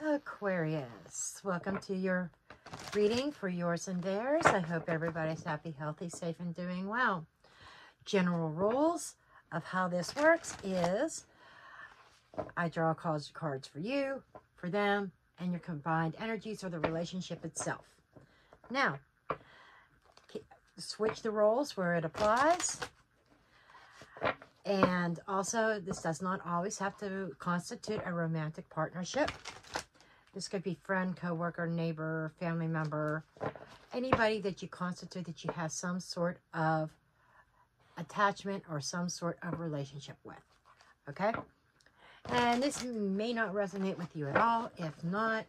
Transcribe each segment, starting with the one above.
Aquarius, welcome to your reading for yours and theirs. I hope everybody's happy, healthy, safe, and doing well. General rules of how this works is I draw cards for you, for them, and your combined energies or the relationship itself. Now, switch the roles where it applies. And also, this does not always have to constitute a romantic partnership. This could be friend, coworker, neighbor, family member, anybody that you constitute that you have some sort of attachment or some sort of relationship with. Okay? And this may not resonate with you at all. If not,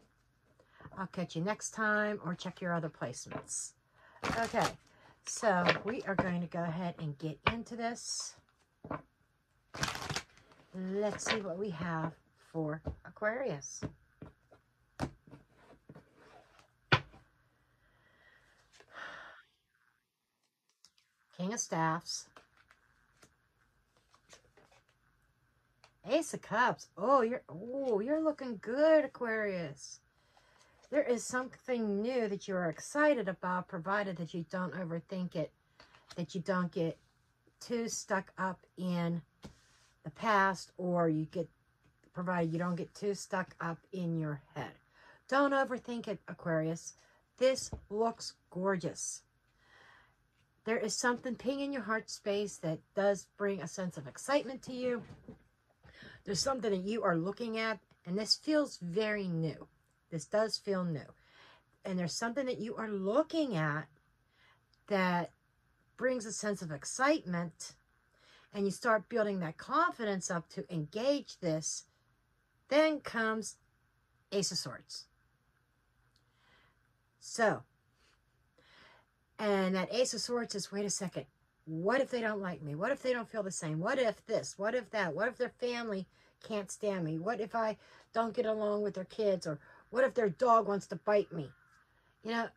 I'll catch you next time or check your other placements. Okay, so we are going to go ahead and get into this. Let's see what we have for Aquarius. King of Staffs. Ace of Cups. Oh, you're looking good, Aquarius. There is something new that you are excited about, provided that you don't overthink it, that you don't get too stuck up in the past, or provided you don't get too stuck up in your head. Don't overthink it, Aquarius. This looks gorgeous. There is something ping in your heart space that does bring a sense of excitement to you. There's something that you are looking at, and this feels very new. This does feel new. And there's something that you are looking at that brings a sense of excitement, and you start building that confidence up to engage this. Then comes Ace of Swords. So, and that Ace of Swords is, wait a second, what if they don't like me? What if they don't feel the same? What if this? What if that? What if their family can't stand me? What if I don't get along with their kids? Or what if their dog wants to bite me? You know,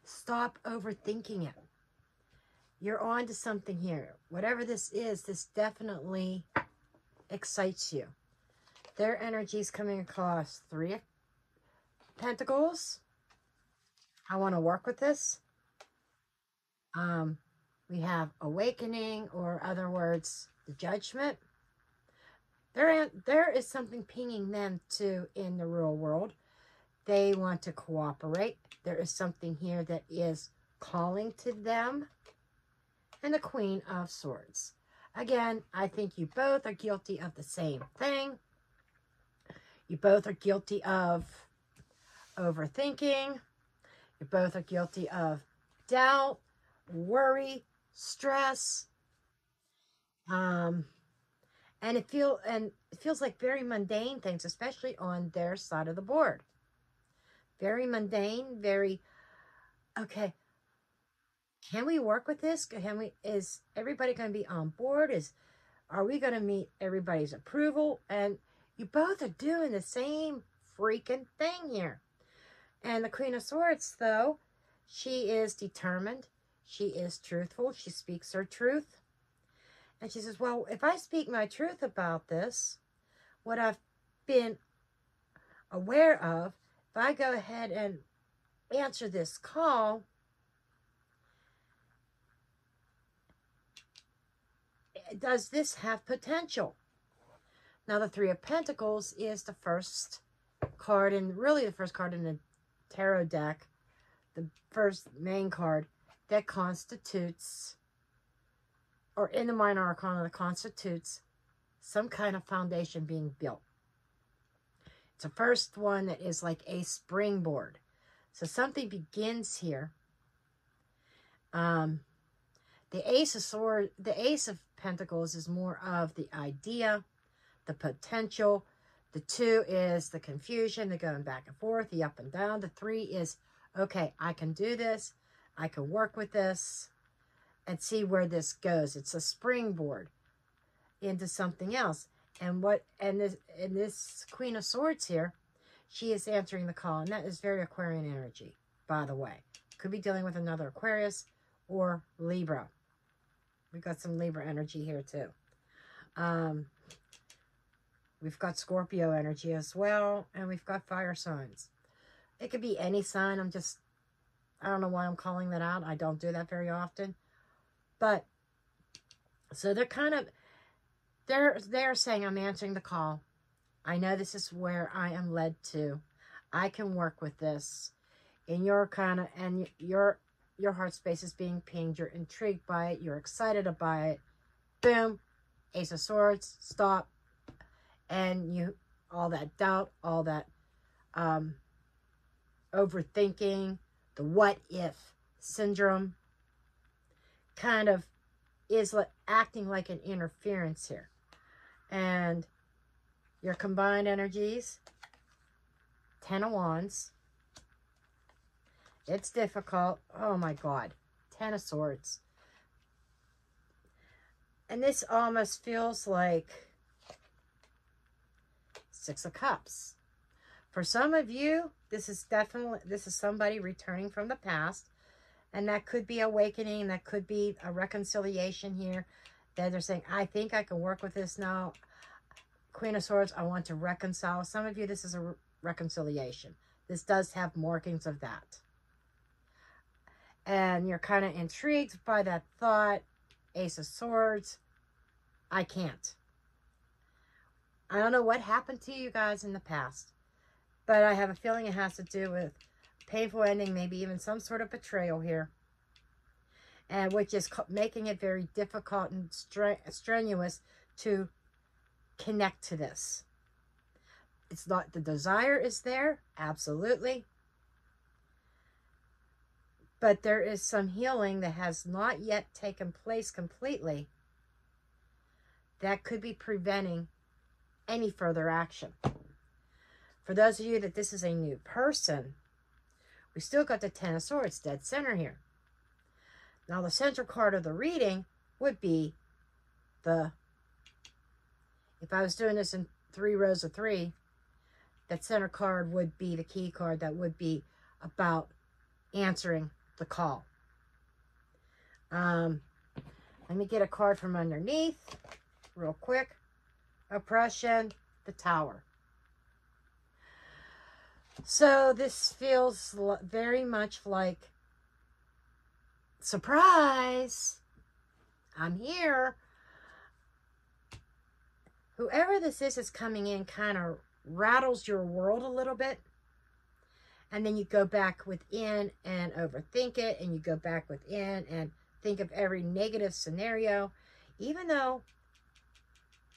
stop overthinking it. You're on to something here. Whatever this is, this definitely excites you. Their energy is coming across 3 of Pentacles. I want to work with this. We have awakening, or other words, the judgment. There is something pinging them too in the real world. They want to cooperate. There is something here that is calling to them. And the Queen of Swords. Again, I think you both are guilty of the same thing. You both are guilty of overthinking. You both are guilty of doubt, worry, stress. And it feels like very mundane things, especially on their side of the board. Very mundane, very, okay, can we work with this? Is everybody going to be on board? Are we going to meet everybody's approval? And you both are doing the same freaking thing here. And the Queen of Swords, though, she is determined. She is truthful. She speaks her truth. And she says, well, if I speak my truth about this, what I've been aware of, if I go ahead and answer this call, does this have potential? Now, the 3 of Pentacles is the first card, and really the first card in the tarot deck, the first main card that constitutes, or in the minor arcana, that constitutes some kind of foundation being built. It's the first one that is like a springboard. So something begins here. The Ace of Pentacles is more of the idea, the potential. The 2 is the confusion, the going back and forth, the up and down. The 3 is, okay, I can do this. I can work with this and see where this goes. It's a springboard into something else. And this Queen of Swords here, she is answering the call, and that is very Aquarian energy, by the way. Could be dealing with another Aquarius or Libra. We've got some Libra energy here too. We've got Scorpio energy as well, and we've got fire signs. It could be any sign. I don't know why I'm calling that out. I don't do that very often. But, so they're saying, I'm answering the call. I know this is where I am led to. I can work with this. And your heart space is being pinged. You're intrigued by it. You're excited about it. Boom. Ace of Swords. Stop. And all that doubt, all that overthinking, the what if syndrome kind of is acting like an interference here. And your combined energies, 10 of Wands. It's difficult. Oh my God. 10 of Swords. And this almost feels like 6 of Cups. For some of you, this is somebody returning from the past. And that could be awakening. That could be a reconciliation here. That they're saying, I think I can work with this now. Queen of Swords, I want to reconcile. Some of you, this is a reconciliation. This does have markings of that. And you're kind of intrigued by that thought. Ace of Swords. I can't. I don't know what happened to you guys in the past. But I have a feeling it has to do with painful ending, maybe even some sort of betrayal here. And which is making it very difficult and strenuous to connect to this. It's not, the desire is there, absolutely. But there is some healing that has not yet taken place completely that could be preventing any further action. For those of you that this is a new person, we still got the 10 of Swords dead center here. Now the central card of the reading would be if I was doing this in 3 rows of 3, that center card would be the key card that would be about answering the call. Let me get a card from underneath real quick. Oppression, the Tower. So this feels very much like, surprise, I'm here. Whoever this is coming in kind of rattles your world a little bit. And then you go back within and overthink it. And you go back within and think of every negative scenario. Even though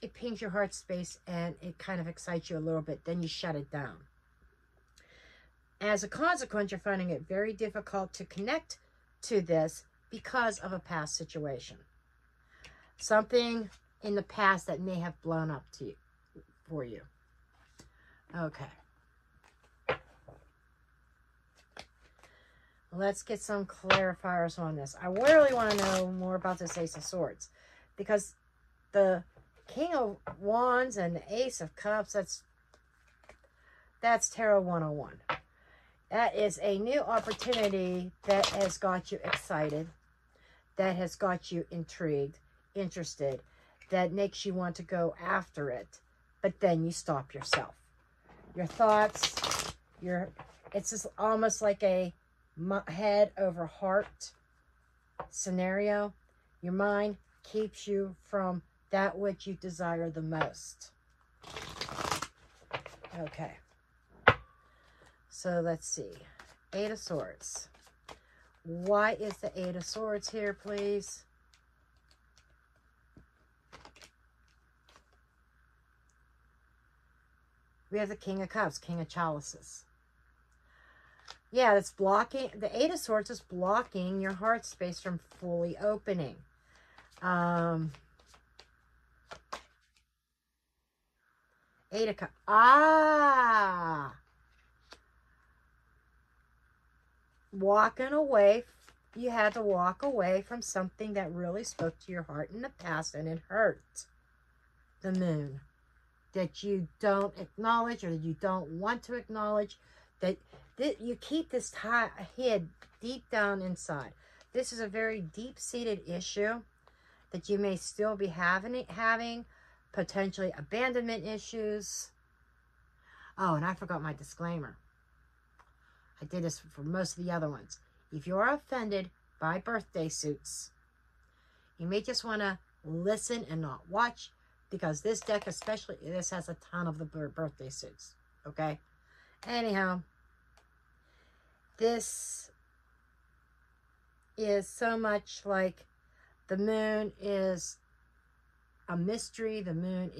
it pings your heart space and it kind of excites you a little bit. Then you shut it down. As a consequence, you're finding it very difficult to connect to this because of a past situation. Something in the past that may have blown up to you, for you. Okay. Let's get some clarifiers on this. I really want to know more about this Ace of Swords. Because the King of Wands and the Ace of Cups, that's Tarot 101. That is a new opportunity that has got you excited, that has got you intrigued, interested, that makes you want to go after it, but then you stop yourself. Your thoughts, it's just almost like a head over heart scenario. Your mind keeps you from that which you desire the most. Okay. So let's see. 8 of Swords. Why is the 8 of Swords here, please? We have the King of Cups, King of Chalices. Yeah, that's blocking. The 8 of Swords is blocking your heart space from fully opening. 8 of Cups. Walking away. You had to walk away from something that really spoke to your heart in the past, and it hurt. The Moon. That you don't acknowledge, or that you don't want to acknowledge. That you keep this hid deep down inside. This is a very deep-seated issue that you may still be having, potentially abandonment issues. Oh, and I forgot my disclaimer. I did this for most of the other ones. If you're offended by birthday suits, you may just want to listen and not watch, because this deck, especially, this has a ton of the birthday suits. Okay? Anyhow, this is so much like the moon is a mystery. The moon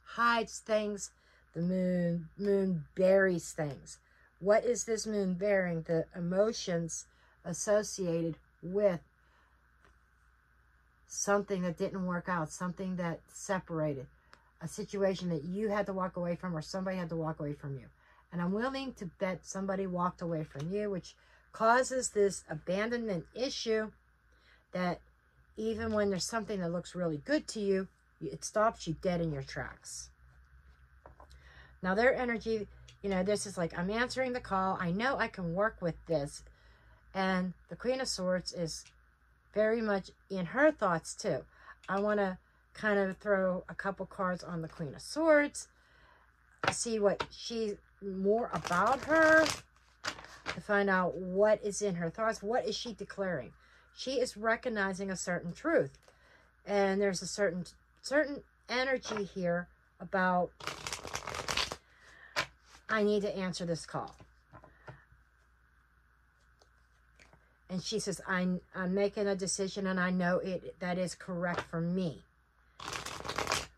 hides things. The moon buries things. What is this moon bearing? The emotions associated with something that didn't work out, something that separated, a situation that you had to walk away from or somebody had to walk away from you. And I'm willing to bet somebody walked away from you, which causes this abandonment issue that even when there's something that looks really good to you, it stops you dead in your tracks. Now their energy, you know, this is like, I'm answering the call. I know I can work with this. And the Queen of Swords is very much in her thoughts too. I want to kind of throw a couple cards on the Queen of Swords, see what more about her, to find out what is in her thoughts. What is she declaring? She is recognizing a certain truth. And there's a certain energy here about, I need to answer this call. And she says, I'm making a decision and I know that is correct for me.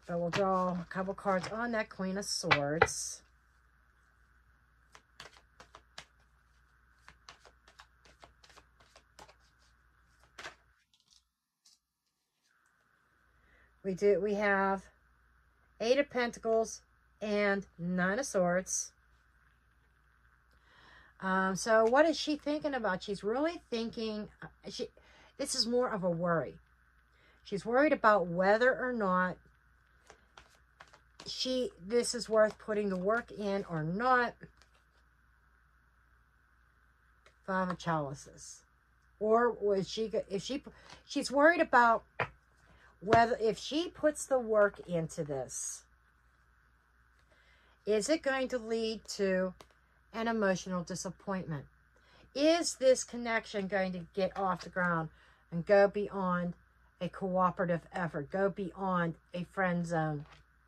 But we'll draw a couple cards on that Queen of Swords. We have Eight of Pentacles and Nine of Swords. So what is she thinking about? She's really thinking, this is more of a worry. She's worried about whether or not this is worth putting the work in or not. Five of Chalices. Or was she's worried about whether, if she puts the work into this, is it going to lead to an emotional disappointment? Is this connection going to get off the ground and go beyond a cooperative effort, go beyond a friend zone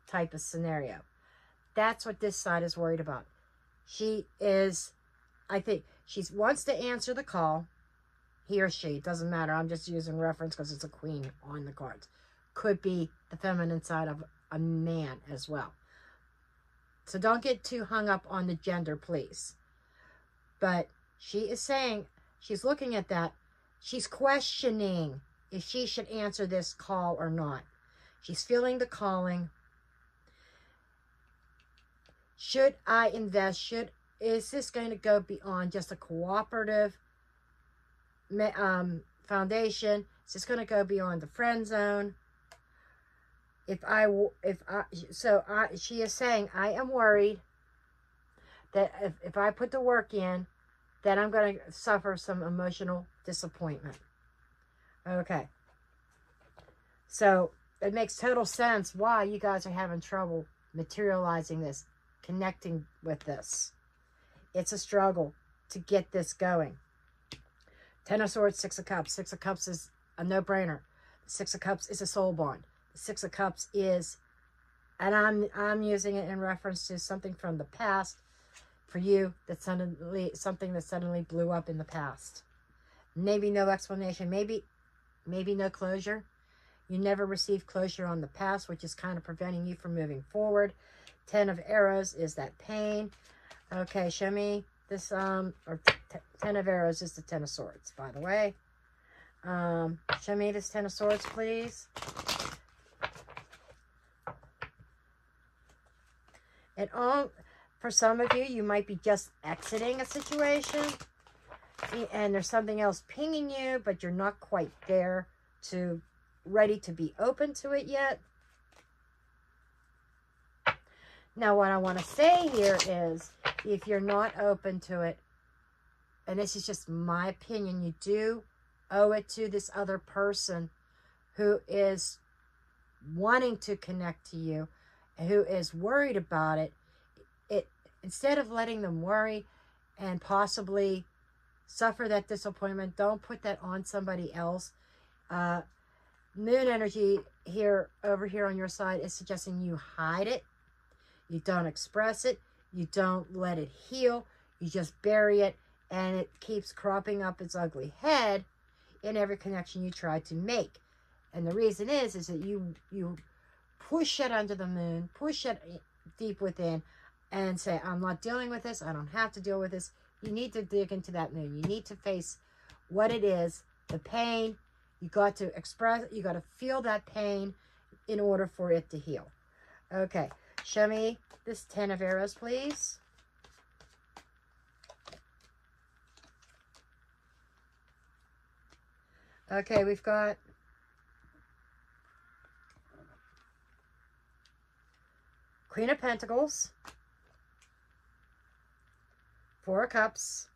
type of scenario? That's what this side is worried about. She is, I think, she wants to answer the call. He or she, doesn't matter. I'm just using reference because it's a queen on the cards. Could be the feminine side of a man as well. So don't get too hung up on the gender, please. But she is saying, she's looking at that. She's questioning if she should answer this call or not. She's feeling the calling. Should I invest? Is this going to go beyond just a cooperative foundation? Is this going to go beyond the friend zone? She is saying, I am worried that if I put the work in, that I'm going to suffer some emotional disappointment. Okay. So it makes total sense why you guys are having trouble materializing this, connecting with this. It's a struggle to get this going. Ten of Swords, Six of Cups. Six of Cups is a no-brainer. Six of Cups is a soul bond. Six of Cups is, and I'm using it in reference to something from the past for you, that something that suddenly blew up in the past. Maybe no explanation, maybe no closure. You never received closure on the past, which is kind of preventing you from moving forward. Ten of Arrows is that pain. Okay, show me this, Ten of Arrows is the Ten of Swords, by the way. Show me this Ten of Swords, please. And for some of you, you might be just exiting a situation and there's something else pinging you, but you're not quite there ready to be open to it yet. Now, what I want to say here is, if you're not open to it, and this is just my opinion, you do owe it to this other person who is wanting to connect to you, who is worried about it, instead of letting them worry and possibly suffer that disappointment, don't put that on somebody else. Moon energy here, over here on your side, is suggesting you hide it. You don't express it. You don't let it heal. You just bury it, and it keeps cropping up its ugly head in every connection you try to make. And the reason is that you push it under the moon, push it deep within, and say, I'm not dealing with this. I don't have to deal with this. You need to dig into that moon. You need to face what it is, the pain. You got to express, you got to feel that pain in order for it to heal. Okay, show me this 10 of arrows, please. Okay, we've got Queen of Pentacles, 4 of Cups,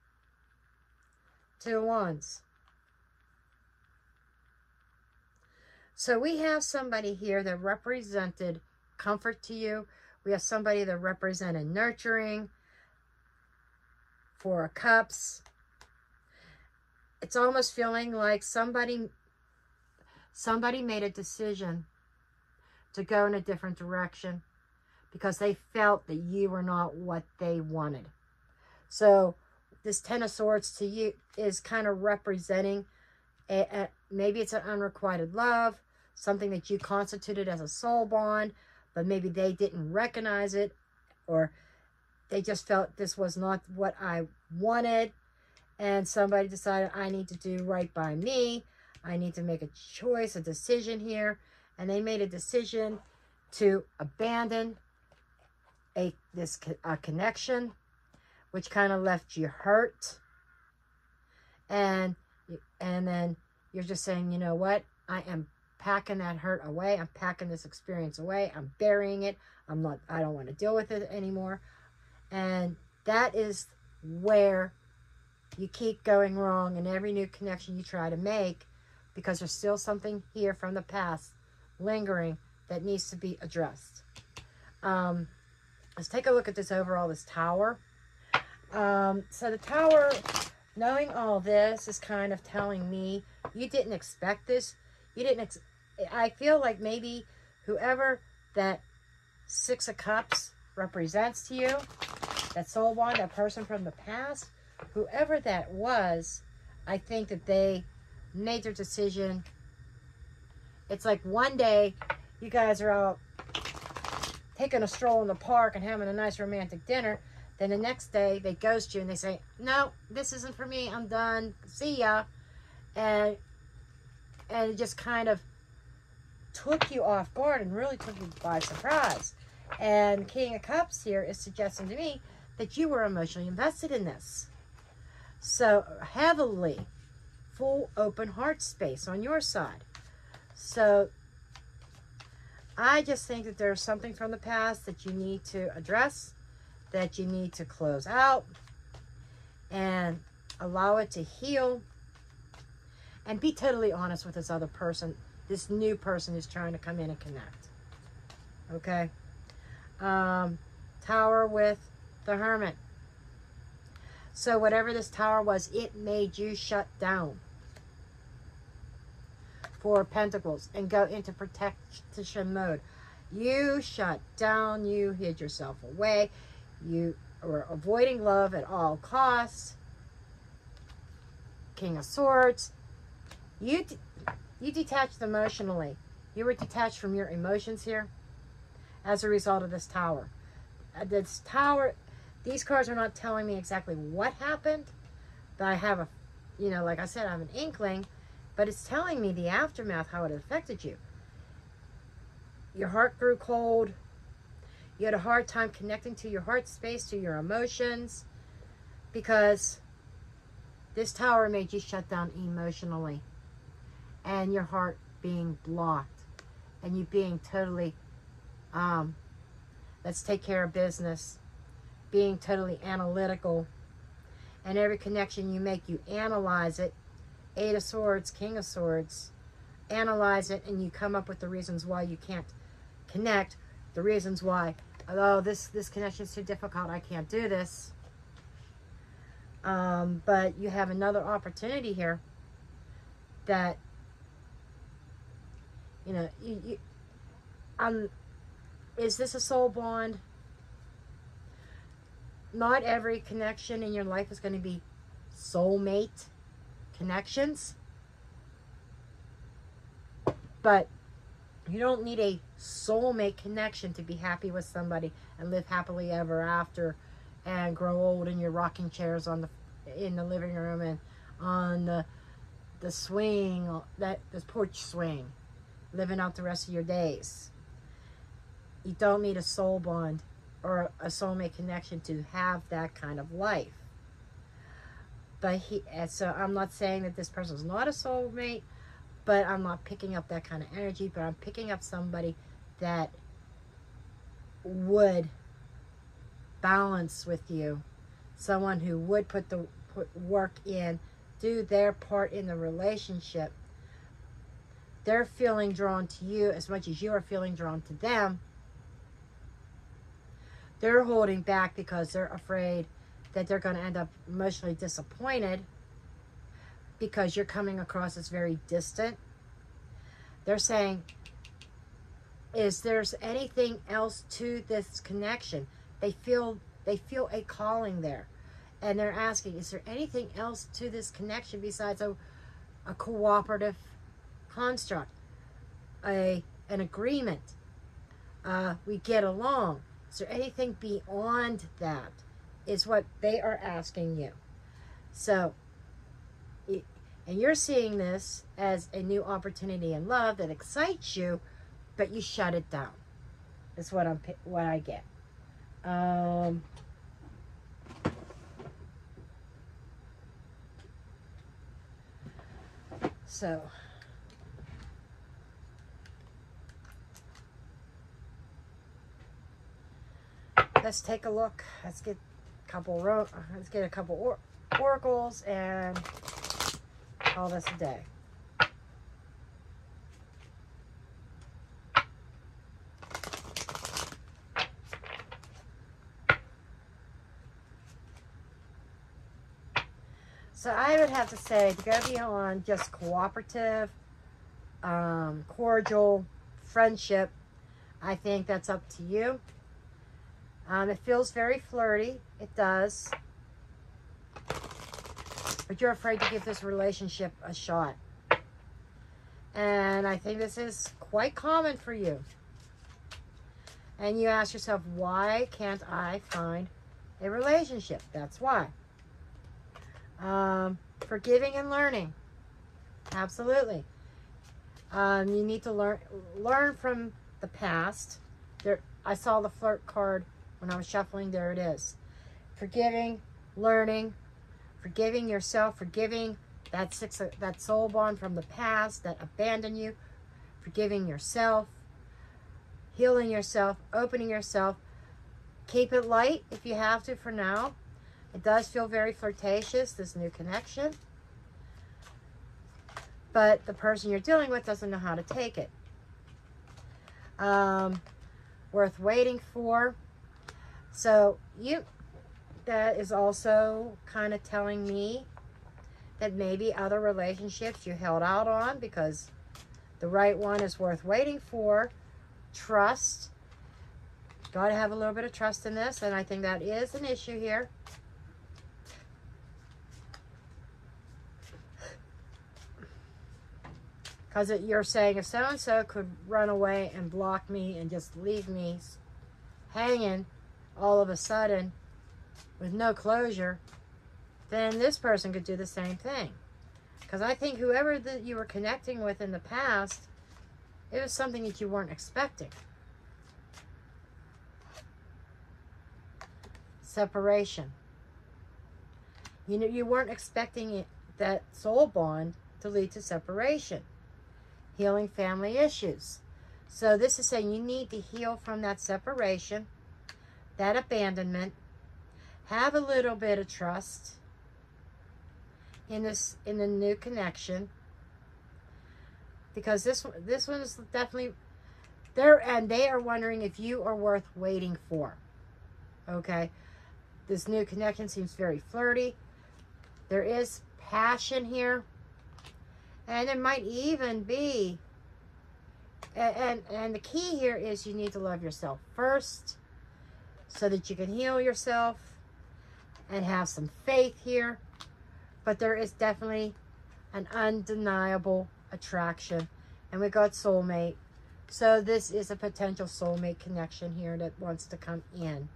2 of Wands. So we have somebody here that represented comfort to you. We have somebody that represented nurturing, 4 of Cups. It's almost feeling like somebody made a decision to go in a different direction because they felt that you were not what they wanted. So this 10 of Swords to you is kind of representing maybe it's an unrequited love, something that you constituted as a soul bond, but maybe they didn't recognize it, or they just felt this was not what I wanted, and somebody decided, I need to do right by me. I need to make a choice, a decision here, and they made a decision to abandon a connection, which kind of left you hurt, and then you're just saying, you know what, I am packing that hurt away. I'm packing this experience away. I'm burying it. I don't want to deal with it anymore. And that is where you keep going wrong in every new connection you try to make, because there's still something here from the past lingering that needs to be addressed. Let's take a look at this overall, this Tower. So the Tower, knowing all this, is kind of telling me you didn't expect this. You didn't. I feel like maybe whoever that 6 of Cups represents to you, that soul bond, that person from the past, whoever that was, I think that they made their decision. It's like one day you guys are out taking a stroll in the park and having a nice romantic dinner. Then the next day they ghost you and they say, no, this isn't for me. I'm done. See ya. And it just kind of took you off guard and really took you by surprise. And King of Cups here is suggesting to me that you were emotionally invested in this. So heavily, full open heart space on your side. So I just think that there's something from the past that you need to address, that you need to close out and allow it to heal, and be totally honest with this other person, this new person who's trying to come in and connect. Okay? Tower with the Hermit. So whatever this Tower was, it made you shut down. 4 Pentacles, and go into protection mode. You shut down. You hid yourself away. You were avoiding love at all costs. King of Swords. You detached emotionally. You were detached from your emotions here as a result of this Tower. This Tower, these cards are not telling me exactly what happened, but I have a, like I said, I have an inkling, but it's telling me the aftermath, how it affected you. Your heart grew cold. You had a hard time connecting to your heart space, to your emotions, because this Tower made you shut down emotionally, and your heart being blocked, and you being totally, let's take care of business, being totally analytical, and every connection you make, you analyze it. 8 of Swords, King of Swords, analyze it and you come up with the reasons why you can't connect, the reasons why, oh, this connection is too difficult, I can't do this. But you have another opportunity here that, you know, is this a soul bond? Not every connection in your life is going to be soulmate connections. But you don't need a soulmate connection to be happy with somebody and live happily ever after and grow old in your rocking chairs in the living room and on the swing, the porch swing, living out the rest of your days. You don't need a soul bond or a soulmate connection to have that kind of life. But so I'm not saying that this person's not a soulmate, but I'm not picking up that kind of energy, but I'm picking up somebody that would balance with you, someone who would put work in, do their part in the relationship. They're feeling drawn to you as much as you are feeling drawn to them. They're holding back because they're afraid that they're going to end up emotionally disappointed because you're coming across as very distant. They're saying, is there anything else to this connection? They feel a calling there. And they're asking, is there anything else to this connection besides a cooperative construct, an agreement? We get along. Is there anything beyond that? Is what they are asking you. So, and you're seeing this as a new opportunity in love that excites you, but you shut it down. That's what I get. So, let's take a look. Let's get a couple oracles and call this a day. So I would have to say to go beyond just cooperative, cordial, friendship, I think that's up to you. It feels very flirty. It does. But you're afraid to give this relationship a shot. And I think this is quite common for you. And you ask yourself, why can't I find a relationship? That's why. Forgiving and learning. Absolutely. You need to learn from the past. I saw the flirt card when I was shuffling. There it is. Forgiving, learning, forgiving yourself, forgiving that soul bond from the past that abandoned you, forgiving yourself, healing yourself, opening yourself. Keep it light if you have to for now. It does feel very flirtatious, this new connection. But the person you're dealing with doesn't know how to take it. Worth waiting for. So that is also kind of telling me that maybe other relationships you held out on because the right one is worth waiting for. Trust. Got to have a little bit of trust in this, and I think that is an issue here. Because you're saying if so-and-so could run away and block me and just leave me hanging all of a sudden with no closure, then this person could do the same thing. Because I think whoever that you were connecting with in the past, it was something that you weren't expecting. Separation. You weren't expecting that soul bond to lead to separation. Healing family issues. So this is saying you need to heal from that separation, that abandonment, have a little bit of trust in the new connection, Because this one is definitely there, and they are wondering if you are worth waiting for. Okay, this new connection seems very flirty. There is passion here, and there might even be, and the key here is you need to love yourself first, so that you can heal yourself and have some faith here. But there is definitely an undeniable attraction, and we got soulmate. So this is a potential soulmate connection here that wants to come in.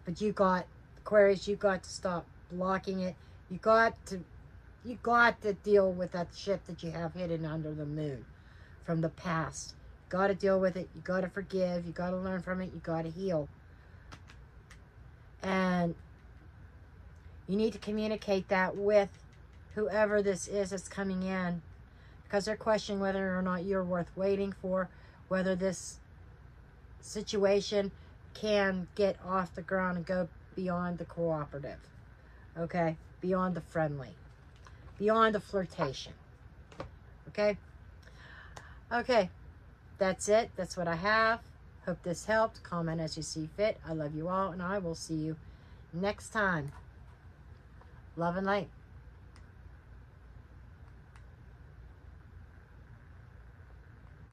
But you got, Aquarius, you got to stop blocking it. You got to deal with that shit that you have hidden under the moon from the past. You got to deal with it. You got to forgive. You got to learn from it. You got to heal. And you need to communicate that with whoever this is that's coming in, because they're questioning whether or not you're worth waiting for, whether this situation can get off the ground and go beyond the cooperative, okay? Beyond the friendly, beyond the flirtation, okay? Okay, that's it. That's what I have. Hope this helped. Comment as you see fit. I love you all, and I will see you next time. Love and light.